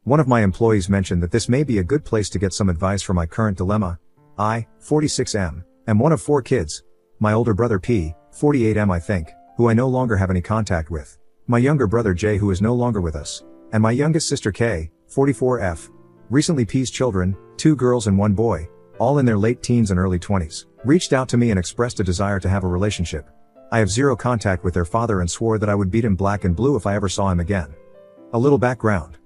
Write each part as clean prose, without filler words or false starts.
One of my employees mentioned that this may be a good place to get some advice for my current dilemma. I, 46M, am one of 4 kids. My older brother P, 48M I think, who I no longer have any contact with. My younger brother J who is no longer with us. And my youngest sister K, 44F. Recently P's children, 2 girls and 1 boy, all in their late teens and early 20s, reached out to me and expressed a desire to have a relationship. I have zero contact with their father and swore that I would beat him black and blue if I ever saw him again. A little background.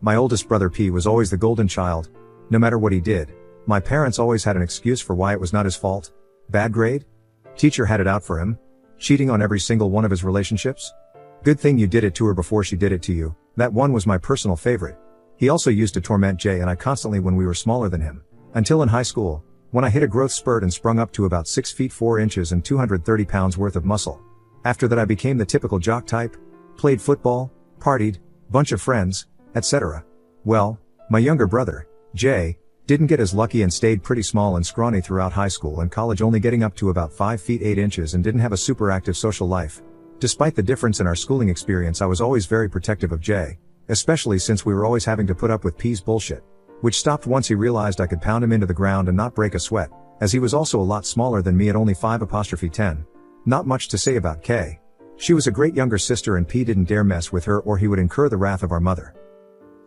My oldest brother P was always the golden child. No matter what he did, my parents always had an excuse for why it was not his fault. Bad grade? Teacher had it out for him. Cheating on every single one of his relationships? Good thing you did it to her before she did it to you. That one was my personal favorite. He also used to torment Jay and I constantly when we were smaller than him. Until in high school, when I hit a growth spurt and sprung up to about 6 feet 4 inches and 230 pounds worth of muscle. After that I became the typical jock type. Played football, partied, bunch of friends, etc. Well, my younger brother, Jay, didn't get as lucky and stayed pretty small and scrawny throughout high school and college, only getting up to about 5 feet 8 inches and didn't have a super active social life. Despite the difference in our schooling experience, I was always very protective of Jay, especially since we were always having to put up with P's bullshit, which stopped once he realized I could pound him into the ground and not break a sweat, as he was also a lot smaller than me at only 5'10". Not much to say about K. She was a great younger sister and P didn't dare mess with her or he would incur the wrath of our mother.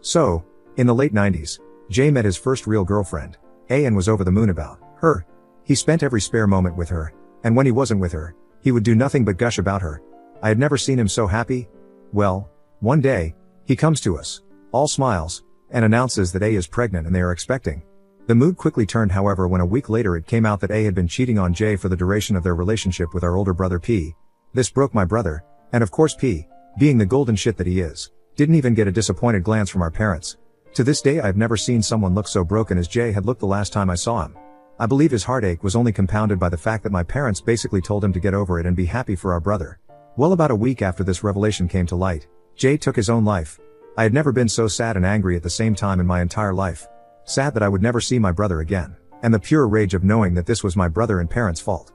So, in the late 90s, Jay met his first real girlfriend, A, and was over the moon about her. He spent every spare moment with her, and when he wasn't with her, he would do nothing but gush about her. I had never seen him so happy. Well, one day, he comes to us, all smiles, and announces that A is pregnant and they are expecting. The mood quickly turned, however, when a week later it came out that A had been cheating on Jay for the duration of their relationship with our older brother P. This broke my brother, and of course P, being the golden shit that he is, didn't even get a disappointed glance from our parents. To this day I've never seen someone look so broken as Jay had looked the last time I saw him. I believe his heartache was only compounded by the fact that my parents basically told him to get over it and be happy for our brother. Well, about a week after this revelation came to light, Jay took his own life. I had never been so sad and angry at the same time in my entire life. Sad that I would never see my brother again, and the pure rage of knowing that this was my brother and parents' fault.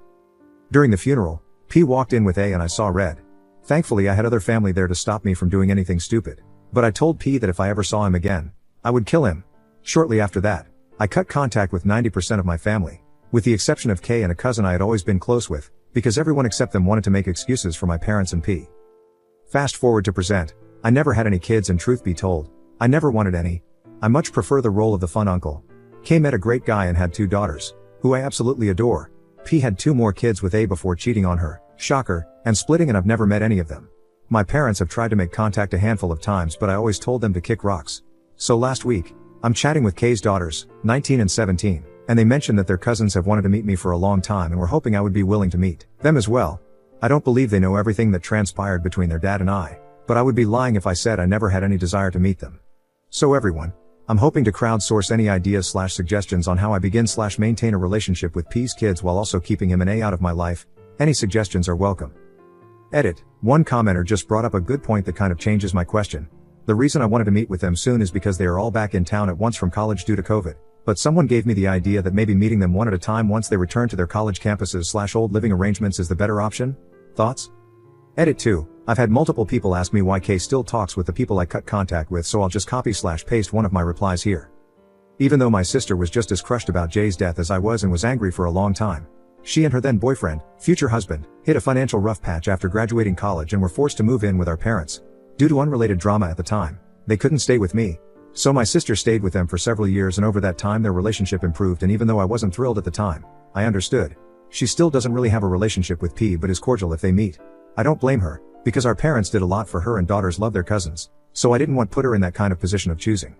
During the funeral, P walked in with A and I saw red. Thankfully I had other family there to stop me from doing anything stupid. But I told P that if I ever saw him again, I would kill him. Shortly after that, I cut contact with 90% of my family, with the exception of K and a cousin I had always been close with, because everyone except them wanted to make excuses for my parents and P. Fast forward to present, I never had any kids, and truth be told, I never wanted any. I much prefer the role of the fun uncle. K met a great guy and had 2 daughters, who I absolutely adore. P had 2 more kids with A before cheating on her, shocker, and splitting, and I've never met any of them. My parents have tried to make contact a handful of times, but I always told them to kick rocks. So last week, I'm chatting with K's daughters, 19 and 17, and they mentioned that their cousins have wanted to meet me for a long time and were hoping I would be willing to meet them as well. I don't believe they know everything that transpired between their dad and I, but I would be lying if I said I never had any desire to meet them. So everyone, I'm hoping to crowdsource any ideas/suggestions on how I begin/maintain a relationship with P's kids while also keeping him and A out of my life. Any suggestions are welcome. Edit. One commenter just brought up a good point that kind of changes my question. The reason I wanted to meet with them soon is because they are all back in town at once from college due to COVID. But someone gave me the idea that maybe meeting them one at a time once they return to their college campuses/old living arrangements is the better option? Thoughts? Edit 2. I've had multiple people ask me why K still talks with the people I cut contact with, so I'll just copy/paste one of my replies here. Even though my sister was just as crushed about Jay's death as I was and was angry for a long time, she and her then boyfriend, future husband, hit a financial rough patch after graduating college and were forced to move in with our parents. Due to unrelated drama at the time, they couldn't stay with me. So my sister stayed with them for several years, and over that time their relationship improved, and even though I wasn't thrilled at the time, I understood. She still doesn't really have a relationship with P but is cordial if they meet. I don't blame her, because our parents did a lot for her and daughters love their cousins, so I didn't want to put her in that kind of position of choosing.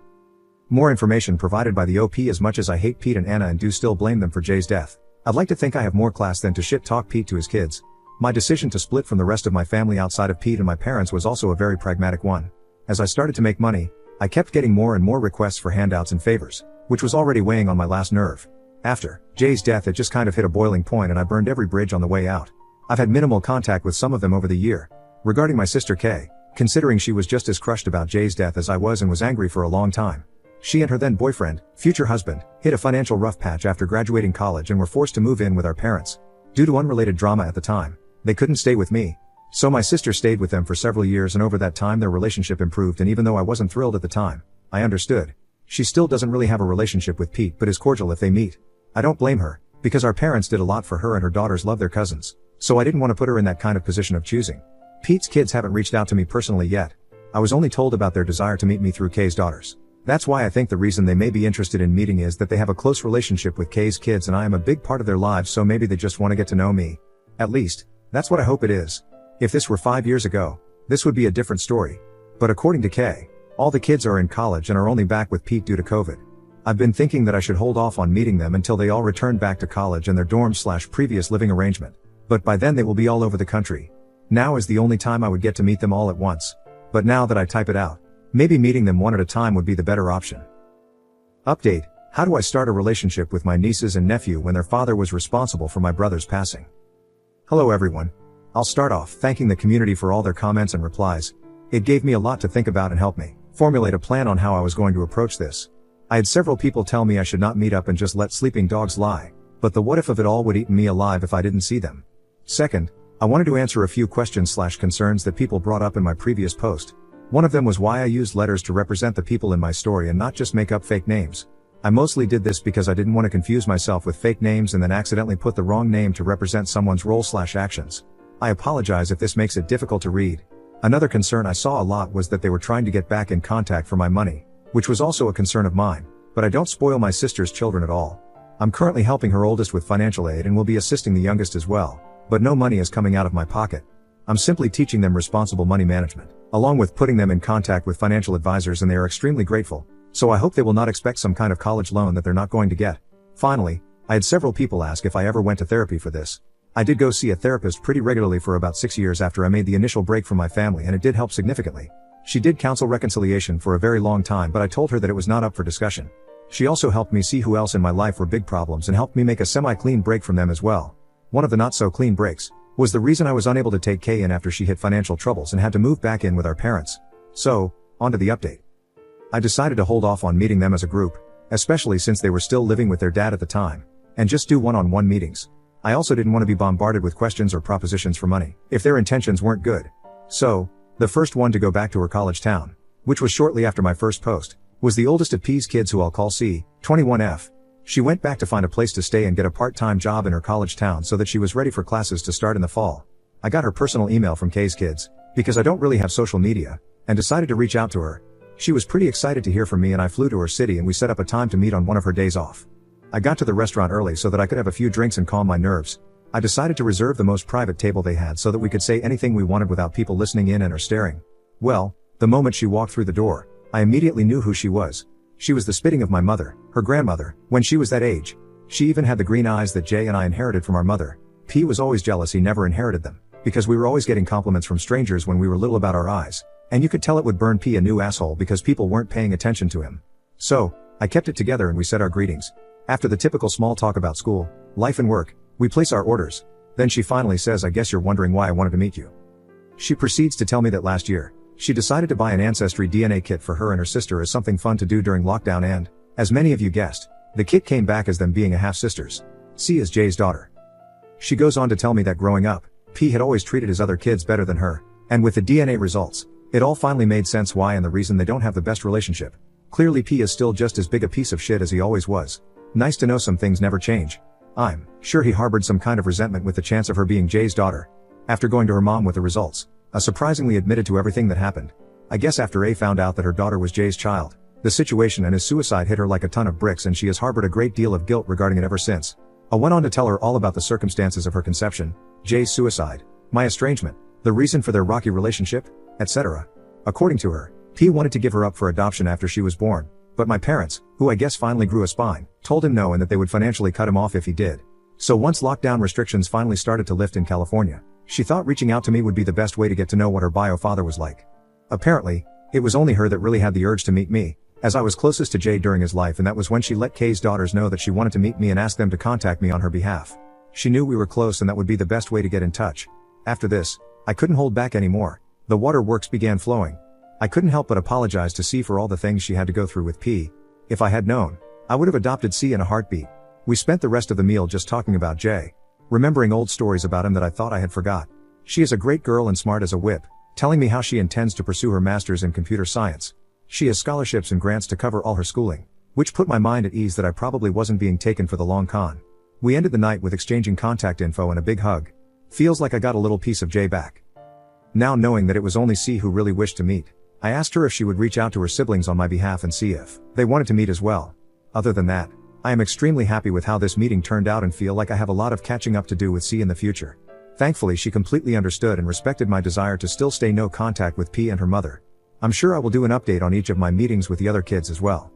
More information provided by the OP. As much as I hate Pete and Anna and do still blame them for Jay's death, I'd like to think I have more class than to shit talk Pete to his kids. My decision to split from the rest of my family outside of Pete and my parents was also a very pragmatic one. As I started to make money, I kept getting more and more requests for handouts and favors, which was already weighing on my last nerve. After Jay's death, it just kind of hit a boiling point and I burned every bridge on the way out. I've had minimal contact with some of them over the year. Regarding my sister K, considering she was just as crushed about Jay's death as I was and was angry for a long time. She and her then boyfriend, future husband, hit a financial rough patch after graduating college and were forced to move in with our parents. Due to unrelated drama at the time, they couldn't stay with me. So my sister stayed with them for several years, and over that time their relationship improved, and even though I wasn't thrilled at the time, I understood. She still doesn't really have a relationship with Pete but is cordial if they meet. I don't blame her, because our parents did a lot for her and her daughters love their cousins, so I didn't want to put her in that kind of position of choosing. Pete's kids haven't reached out to me personally yet. I was only told about their desire to meet me through Kay's daughters. That's why I think the reason they may be interested in meeting is that they have a close relationship with Kay's kids and I am a big part of their lives, so maybe they just want to get to know me. At least, that's what I hope it is. If this were 5 years ago, this would be a different story. But according to Kay, all the kids are in college and are only back with Pete due to COVID. I've been thinking that I should hold off on meeting them until they all return back to college and their dorm/previous living arrangement. But by then they will be all over the country. Now is the only time I would get to meet them all at once. But now that I type it out, maybe meeting them one at a time would be the better option. Update: how do I start a relationship with my nieces and nephew when their father was responsible for my brother's passing? Hello everyone. I'll start off thanking the community for all their comments and replies. It gave me a lot to think about and helped me formulate a plan on how I was going to approach this. I had several people tell me I should not meet up and just let sleeping dogs lie, but the what if of it all would eat me alive if I didn't see them. Second, I wanted to answer a few questions/concerns that people brought up in my previous post. One of them was why I used letters to represent the people in my story and not just make up fake names. I mostly did this because I didn't want to confuse myself with fake names and then accidentally put the wrong name to represent someone's role/actions. I apologize if this makes it difficult to read. Another concern I saw a lot was that they were trying to get back in contact for my money, which was also a concern of mine, but I don't spoil my sister's children at all. I'm currently helping her oldest with financial aid and will be assisting the youngest as well, but no money is coming out of my pocket. I'm simply teaching them responsible money management, along with putting them in contact with financial advisors, and they are extremely grateful, so I hope they will not expect some kind of college loan that they're not going to get. Finally, I had several people ask if I ever went to therapy for this. I did go see a therapist pretty regularly for about 6 years after I made the initial break from my family, and it did help significantly. She did counsel reconciliation for a very long time, but I told her that it was not up for discussion. She also helped me see who else in my life were big problems and helped me make a semi-clean break from them as well. One of the not-so-clean breaks was the reason I was unable to take Kay in after she hit financial troubles and had to move back in with our parents. So, on to the update. I decided to hold off on meeting them as a group, especially since they were still living with their dad at the time, and just do one-on-one meetings. I also didn't want to be bombarded with questions or propositions for money if their intentions weren't good. So, the first one to go back to her college town, which was shortly after my first post, was the oldest of P's kids, who I'll call C, 21F. She went back to find a place to stay and get a part-time job in her college town so that she was ready for classes to start in the fall. I got her personal email from Kay's kids, because I don't really have social media, and decided to reach out to her. She was pretty excited to hear from me, and I flew to her city and we set up a time to meet on one of her days off. I got to the restaurant early so that I could have a few drinks and calm my nerves. I decided to reserve the most private table they had so that we could say anything we wanted without people listening in and or staring. Well, the moment she walked through the door, I immediately knew who she was. She was the spitting of my mother, her grandmother, when she was that age. She even had the green eyes that Jay and I inherited from our mother. P was always jealous he never inherited them, because we were always getting compliments from strangers when we were little about our eyes, and you could tell it would burn P a new asshole because people weren't paying attention to him. So, I kept it together and we said our greetings. After the typical small talk about school, life and work, we place our orders. Then she finally says, "I guess you're wondering why I wanted to meet you." She proceeds to tell me that last year, she decided to buy an Ancestry DNA kit for her and her sister as something fun to do during lockdown, and, as many of you guessed, the kit came back as them being a half-sisters. C is Jay's daughter. She goes on to tell me that growing up, P had always treated his other kids better than her, and with the DNA results, it all finally made sense why and the reason they don't have the best relationship. Clearly P is still just as big a piece of shit as he always was. Nice to know some things never change. I'm sure he harbored some kind of resentment with the chance of her being Jay's daughter. After going to her mom with the results, A surprisingly admitted to everything that happened. I guess after A found out that her daughter was Jay's child, the situation and his suicide hit her like a ton of bricks, and she has harbored a great deal of guilt regarding it ever since. I went on to tell her all about the circumstances of her conception, Jay's suicide, my estrangement, the reason for their rocky relationship, etc. According to her, P wanted to give her up for adoption after she was born, but my parents, who I guess finally grew a spine, told him no and that they would financially cut him off if he did. So once lockdown restrictions finally started to lift in California, she thought reaching out to me would be the best way to get to know what her bio father was like. Apparently, it was only her that really had the urge to meet me, as I was closest to Jay during his life, and that was when she let Kay's daughters know that she wanted to meet me and asked them to contact me on her behalf. She knew we were close and that would be the best way to get in touch. After this, I couldn't hold back anymore. The waterworks began flowing. I couldn't help but apologize to C for all the things she had to go through with P. If I had known, I would have adopted C in a heartbeat. We spent the rest of the meal just talking about Jay, remembering old stories about him that I thought I had forgot. She is a great girl and smart as a whip, telling me how she intends to pursue her master's in computer science. She has scholarships and grants to cover all her schooling, which put my mind at ease that I probably wasn't being taken for the long con. We ended the night with exchanging contact info and a big hug. Feels like I got a little piece of Jay back. Now knowing that it was only C who really wished to meet, I asked her if she would reach out to her siblings on my behalf and see if they wanted to meet as well. Other than that, I am extremely happy with how this meeting turned out and feel like I have a lot of catching up to do with C in the future. Thankfully she completely understood and respected my desire to still stay no contact with P and her mother. I'm sure I will do an update on each of my meetings with the other kids as well.